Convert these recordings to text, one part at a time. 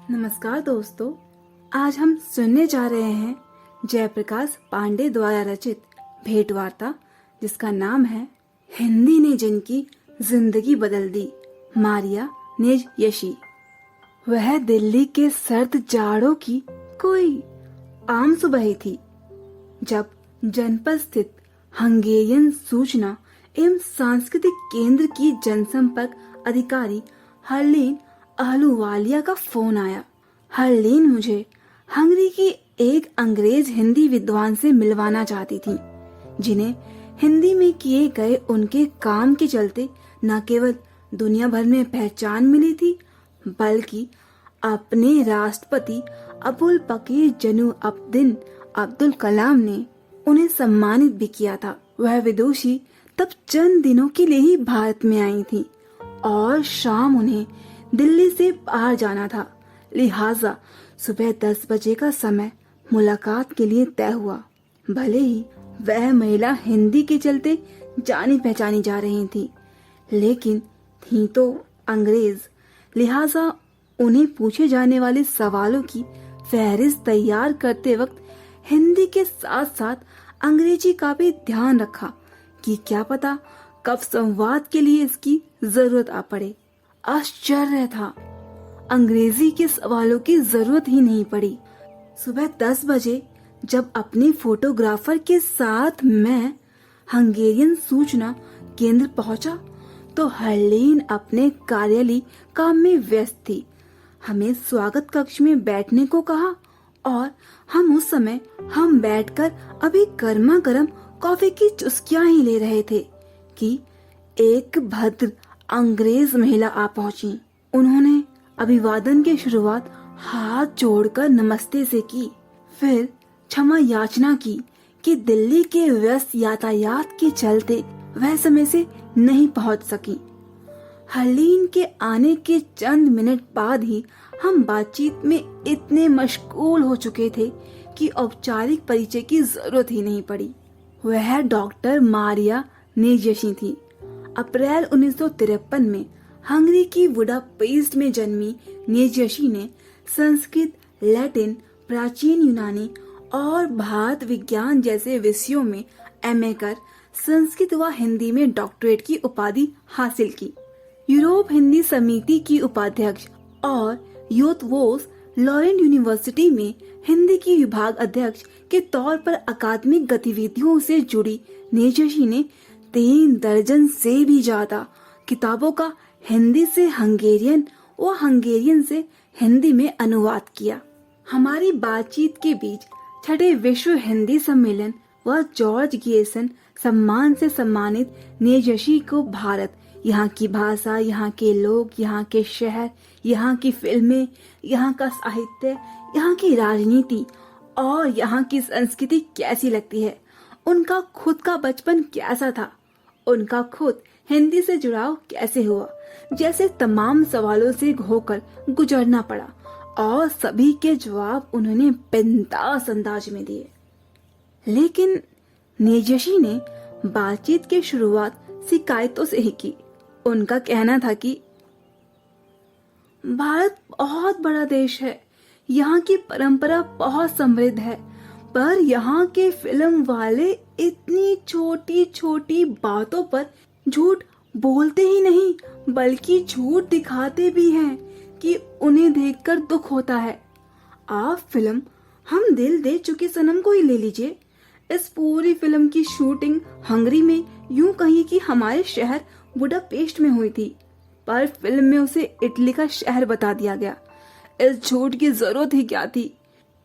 नमस्कार दोस्तों, आज हम सुनने जा रहे हैं जयप्रकाश पांडे द्वारा रचित भेंट वार्ता, जिसका नाम है हिंदी ने जिनकी जिंदगी बदल दी, मारिया नेजयशी। वह दिल्ली के सर्द जाड़ों की कोई आम सुबह ही थी जब जनपद स्थित हंगेरियन सूचना एवं सांस्कृतिक केंद्र की जनसंपर्क अधिकारी हर्लीन अहलूवालिया का फोन आया। हर्लीन मुझे हंगरी की एक अंग्रेज हिंदी विद्वान से मिलवाना चाहती थी, जिन्हें हिंदी में किए गए उनके काम के चलते न केवल दुनिया भर में पहचान मिली थी, बल्कि अपने राष्ट्रपति अबुल पकीर जनू अब्दीन अब्दुल कलाम ने उन्हें सम्मानित भी किया था। वह विदुषी तब चंद दिनों के लिए ही भारत में आई थी और शाम उन्हें दिल्ली से बाहर जाना था, लिहाजा सुबह 10 बजे का समय मुलाकात के लिए तय हुआ। भले ही वह महिला हिंदी के चलते जानी पहचानी जा रही थी, लेकिन थी तो अंग्रेज, लिहाजा उन्हें पूछे जाने वाले सवालों की फहरिस्त तैयार करते वक्त हिंदी के साथ साथ अंग्रेजी का भी ध्यान रखा कि क्या पता कब संवाद के लिए इसकी जरूरत आ पड़े। आश्चर्य था, अंग्रेजी के सवालों की जरूरत ही नहीं पड़ी। सुबह 10 बजे जब अपने फोटोग्राफर के साथ मैं हंगेरियन सूचना केंद्र पहुंचा, तो हर्लीन अपने कार्यालय काम में व्यस्त थी। हमें स्वागत कक्ष में बैठने को कहा और उस समय हम बैठकर अभी गर्मा गर्म कॉफी की चुस्कियां ही ले रहे थे कि एक भद्र अंग्रेज महिला आ पहुंची। उन्होंने अभिवादन की शुरुआत हाथ जोड़कर नमस्ते से की, फिर क्षमा याचना की कि दिल्ली के व्यस्त यातायात के चलते वह समय से नहीं पहुंच सकी। हर्लीन के आने के चंद मिनट बाद ही हम बातचीत में इतने मशगूल हो चुके थे कि औपचारिक परिचय की जरूरत ही नहीं पड़ी। वह डॉक्टर मारिया नेजयशी थी। अप्रैल 1953 में हंगरी की बुडापेस्ट में जन्मी नेजयशी ने संस्कृत, लैटिन, प्राचीन यूनानी और भारत विज्ञान जैसे विषयों में एमए कर संस्कृत व हिंदी में डॉक्टरेट की उपाधि हासिल की। यूरोप हिंदी समिति की उपाध्यक्ष और यूथ वोस लॉरेंट यूनिवर्सिटी में हिंदी की विभाग अध्यक्ष के तौर पर अकादमिक गतिविधियों से जुड़ी नेजयशी ने 3 दर्जन से भी ज्यादा किताबों का हिंदी से हंगेरियन व हंगेरियन से हिंदी में अनुवाद किया। हमारी बातचीत के बीच छठे विश्व हिंदी सम्मेलन व जॉर्ज गेसन सम्मान से सम्मानित नेजयशी को भारत, यहाँ की भाषा, यहाँ के लोग, यहाँ के शहर, यहाँ की फिल्में, यहाँ का साहित्य, यहाँ की राजनीति और यहाँ की संस्कृति कैसी लगती है। उनका खुद का बचपन कैसा था, उनका खुद हिंदी से जुड़ाव कैसे हुआ, जैसे तमाम सवालों से होकर गुजरना पड़ा और सभी के जवाब उन्होंने बिंदास अंदाज में दिए। लेकिन नेजयशी ने बातचीत की शुरुआत शिकायतों से ही की। उनका कहना था कि भारत बहुत बड़ा देश है, यहाँ की परंपरा बहुत समृद्ध है, पर यहाँ के फिल्म वाले इतनी छोटी छोटी बातों पर झूठ बोलते ही नहीं, बल्कि झूठ दिखाते भी हैं कि उन्हें देखकर दुख होता है। आप फिल्म हम दिल दे चुके सनम को ही ले लीजिए। इस पूरी फिल्म की शूटिंग हंगरी में, यूं कहिए कि हमारे शहर बुडापेस्ट में हुई थी, पर फिल्म में उसे इटली का शहर बता दिया गया। इस झूठ की जरूरत ही क्या थी।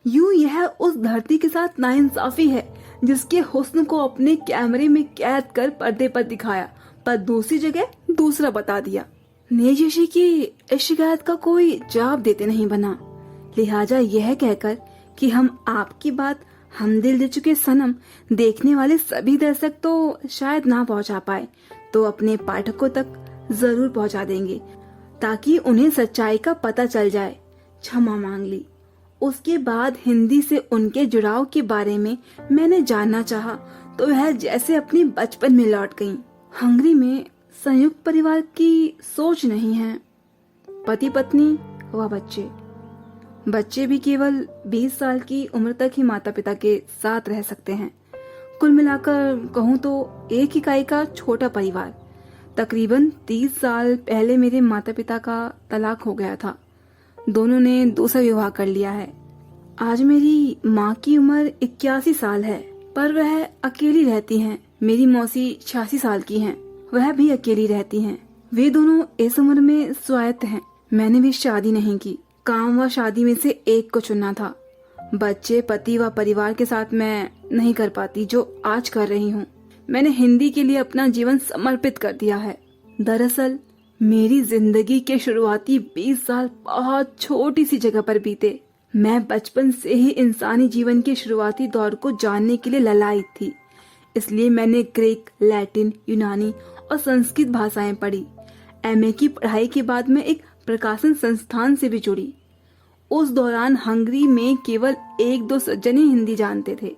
यूं यह उस धरती के साथ नाइंसाफी है जिसके हुस्न को अपने कैमरे में कैद कर पर्दे पर दिखाया, पर दूसरी जगह दूसरा बता दिया। नेजयशी की इस शिकायत का कोई जवाब देते नहीं बना, लिहाजा यह कहकर कि हम आपकी बात हम दिल दे चुके सनम देखने वाले सभी दर्शक तो शायद ना पहुंचा पाए, तो अपने पाठकों तक जरूर पहुंचा देंगे ताकि उन्हें सच्चाई का पता चल जाए, क्षमा मांग ली। उसके बाद हिंदी से उनके जुड़ाव के बारे में मैंने जानना चाहा तो वह जैसे अपने बचपन में लौट गईं। हंगरी में संयुक्त परिवार की सोच नहीं है, पति पत्नी व बच्चे। बच्चे भी केवल 20 साल की उम्र तक ही माता पिता के साथ रह सकते हैं। कुल मिलाकर कहूँ तो एक इकाई का छोटा परिवार। तकरीबन 30 साल पहले मेरे माता पिता का तलाक हो गया था। दोनों ने दूसरा विवाह कर लिया है। आज मेरी माँ की उम्र 81 साल है, पर वह अकेली रहती हैं। मेरी मौसी 86 साल की हैं, वह भी अकेली रहती हैं। वे दोनों इस उम्र में स्वायत्त हैं। मैंने भी शादी नहीं की। काम व शादी में से एक को चुनना था। बच्चे, पति व परिवार के साथ मैं नहीं कर पाती जो आज कर रही हूँ। मैंने हिंदी के लिए अपना जीवन समर्पित कर दिया है। दरअसल मेरी जिंदगी के शुरुआती 20 साल बहुत छोटी सी जगह पर बीते। मैं बचपन से ही इंसानी जीवन के शुरुआती दौर को जानने के लिए ललायित थी। इसलिए मैंने ग्रीक, लैटिन, यूनानी और संस्कृत भाषाएं पढ़ी। एमए की पढ़ाई के बाद मैं एक प्रकाशन संस्थान से भी जुड़ी। उस दौरान हंगरी में केवल 1-2 सज्जन ही हिंदी जानते थे।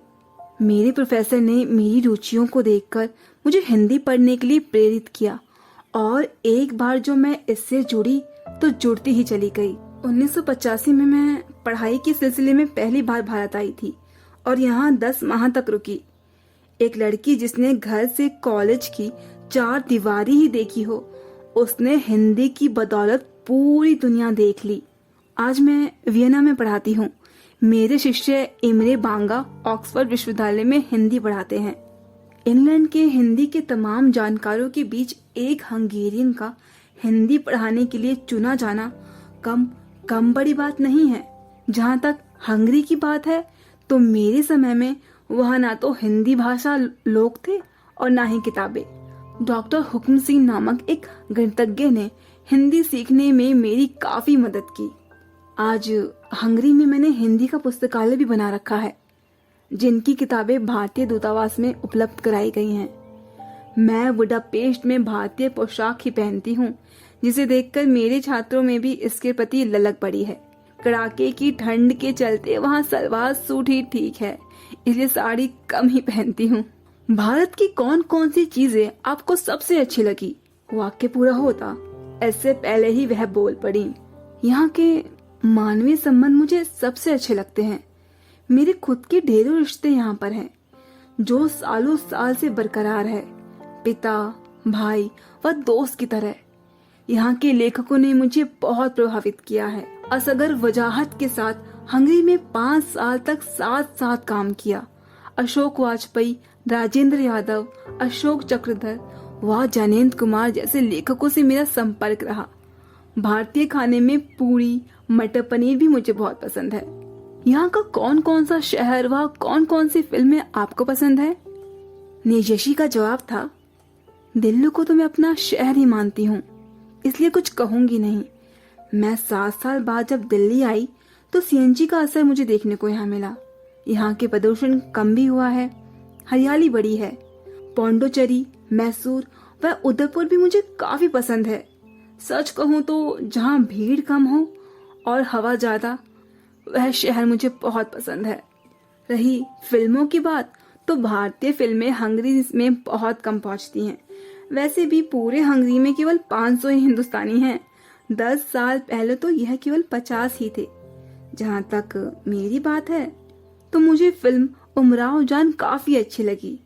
मेरे प्रोफेसर ने मेरी रुचियों को देखकर मुझे हिंदी पढ़ने के लिए प्रेरित किया और एक बार जो मैं इससे जुड़ी तो जुड़ती ही चली गई। 1985 में मैं पढ़ाई के सिलसिले में पहली बार भारत आई थी और यहाँ 10 माह तक रुकी। एक लड़की जिसने घर से कॉलेज की 4 दीवारी ही देखी हो, उसने हिंदी की बदौलत पूरी दुनिया देख ली। आज मैं वियना में पढ़ाती हूँ। मेरे शिष्य इमरे बांगा ऑक्सफोर्ड विश्वविद्यालय में हिंदी पढ़ाते हैं। इंग्लैंड के हिंदी के तमाम जानकारों के बीच एक हंगेरियन का हिंदी पढ़ाने के लिए चुना जाना कम बड़ी बात नहीं है। जहाँ तक हंगरी की बात है तो मेरे समय में वहाँ ना तो हिंदी भाषा लोग थे और ना ही किताबें। डॉक्टर हुक्म सिंह नामक एक गणितज्ञ ने हिंदी सीखने में मेरी काफी मदद की। आज हंगरी में मैंने हिंदी का पुस्तकालय भी बना रखा है, जिनकी किताबें भारतीय दूतावास में उपलब्ध कराई गई हैं। मैं बुडापेस्ट में भारतीय पोशाक ही पहनती हूँ, जिसे देखकर मेरे छात्रों में भी इसके प्रति ललक पड़ी है। कड़ाके की ठंड के चलते वहाँ सलवार सूट ही ठीक है, इसलिए साड़ी कम ही पहनती हूँ। भारत की कौन कौन सी चीजें आपको सबसे अच्छी लगी? वाक्य पूरा होता इससे पहले ही वह बोल पड़ी। यहाँ के मानवीय संबंध मुझे सबसे अच्छे लगते हैं। मेरे खुद के ढेरों रिश्ते यहाँ पर हैं, जो सालों साल से बरकरार है, पिता, भाई व दोस्त की तरह। यहाँ के लेखकों ने मुझे बहुत प्रभावित किया है। असगर वजाहत के साथ हंगरी में 5 साल तक साथ काम किया। अशोक वाजपेयी, राजेंद्र यादव, अशोक चक्रधर व जयनेंद्र कुमार जैसे लेखकों से मेरा संपर्क रहा। भारतीय खाने में पूरी, मटर पनीर भी मुझे बहुत पसंद है। यहाँ का कौन कौन सा शहर व कौन कौन सी फिल्में आपको पसंद है? नेजशी का जवाब था, दिल्ली को तो मैं अपना शहर ही मानती हूँ, इसलिए कुछ कहूंगी नहीं। मैं 7 साल बाद जब दिल्ली आई तो सीएनजी का असर मुझे देखने को यहाँ मिला। यहाँ के प्रदूषण कम भी हुआ है, हरियाली बड़ी है। पौंडीचेरी, मैसूर व उदयपुर भी मुझे काफी पसंद है। सच कहूँ तो जहाँ भीड़ कम हो और हवा ज्यादा, वह शहर मुझे बहुत पसंद है। रही फिल्मों की बात तो भारतीय फिल्में हंगरी में बहुत कम पहुँचती हैं। वैसे भी पूरे हंगरी में केवल 500 ही हिंदुस्तानी हैं। 10 साल पहले तो यह केवल 50 ही थे। जहाँ तक मेरी बात है तो मुझे फिल्म उमराव जान काफी अच्छी लगी।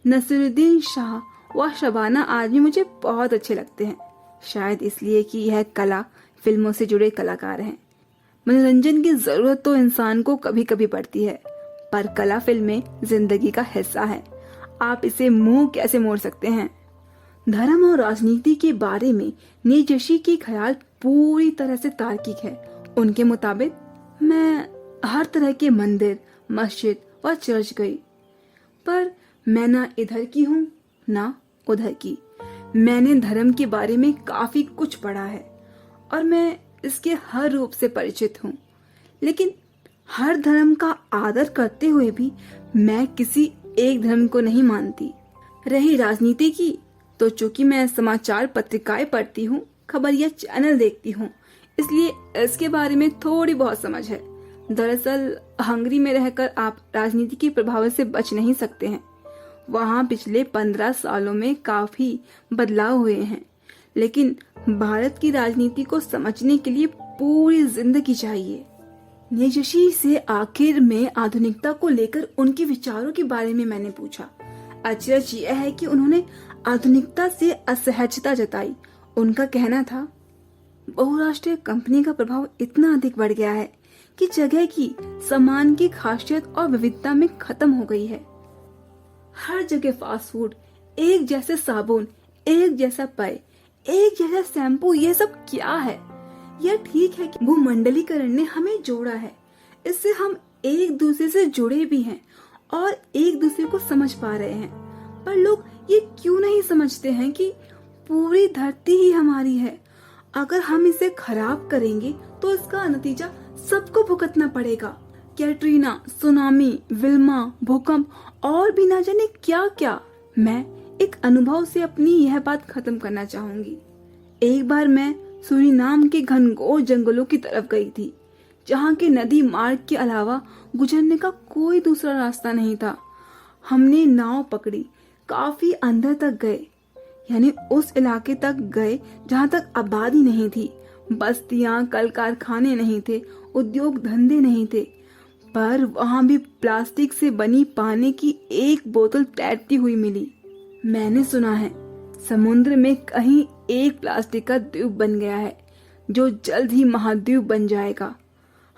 नसीरुद्दीन शाह व शबाना आजमी मुझे बहुत अच्छे लगते हैं, शायद इसलिए कि यह कला फिल्मों से जुड़े कलाकार हैं। मनोरंजन की जरूरत तो इंसान को कभी कभी पड़ती है, पर कला फिल्में जिंदगी का हिस्सा है। आप इसे मुंह कैसे मोड़ सकते हैं? धर्म और राजनीति के बारे में नेजशी के ख्याल पूरी तरह से तार्किक है। उनके मुताबिक मैं हर तरह के मंदिर, मस्जिद व चर्च गई, पर मैं ना इधर की हूँ ना उधर की। मैंने धर्म के बारे में काफी कुछ पढ़ा है और मैं इसके हर रूप से परिचित हूँ, लेकिन हर धर्म का आदर करते हुए भी मैं किसी एक धर्म को नहीं मानती। रही राजनीति की तो चूंकि मैं समाचार पत्रिकाएं पढ़ती हूँ, खबरिया चैनल देखती हूँ, इसलिए इसके बारे में थोड़ी बहुत समझ है। दरअसल हंगरी में रहकर आप राजनीति के प्रभाव से बच नहीं सकते हैं। वहाँ पिछले 15 सालों में काफी बदलाव हुए हैं, लेकिन भारत की राजनीति को समझने के लिए पूरी जिंदगी चाहिए। नेजशी से आखिर में आधुनिकता को लेकर उनके विचारों के बारे में मैंने पूछा। अचरज यह है कि उन्होंने आधुनिकता से असहजता जताई। उनका कहना था, बहुराष्ट्रीय कंपनी का प्रभाव इतना अधिक बढ़ गया है कि जगह की, सामान की खासियत और विविधता में खत्म हो गई है। हर जगह फास्ट फूड, एक जैसे साबुन, एक जैसा पेय, एक जैसा शैम्पू, ये सब क्या है? यह ठीक है कि भूमंडलीकरण ने हमें जोड़ा है, इससे हम एक दूसरे से जुड़े भी हैं और एक दूसरे को समझ पा रहे हैं, पर लोग ये क्यों नहीं समझते हैं कि पूरी धरती ही हमारी है। अगर हम इसे खराब करेंगे तो इसका नतीजा सबको भुगतना पड़ेगा। कैटरीना, सुनामी, विल्मा, भूकंप और भी ना जाने क्या क्या। मैं एक अनुभव से अपनी यह बात खत्म करना चाहूंगी। एक बार मैं सूरीनाम के घनघोर जंगलों की तरफ गई थी, जहाँ के नदी मार्ग के अलावा गुजरने का कोई दूसरा रास्ता नहीं था। हमने नाव पकड़ी, काफी अंदर तक गए, यानी उस इलाके तक गए जहाँ तक आबादी नहीं थी, बस्तियां, कल कारखाने नहीं थे, उद्योग धंधे नहीं थे, पर वहाँ भी प्लास्टिक से बनी पानी की एक बोतल तैरती हुई मिली। मैंने सुना है समुद्र में कहीं एक प्लास्टिक का द्वीप बन गया है, जो जल्द ही महाद्वीप बन जाएगा।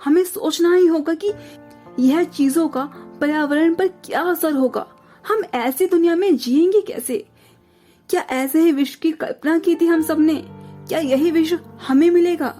हमें सोचना ही होगा कि यह चीजों का पर्यावरण पर क्या असर होगा। हम ऐसी दुनिया में जिएंगे कैसे? क्या ऐसे ही विश्व की कल्पना की थी हम सबने? क्या यही विश्व हमें मिलेगा?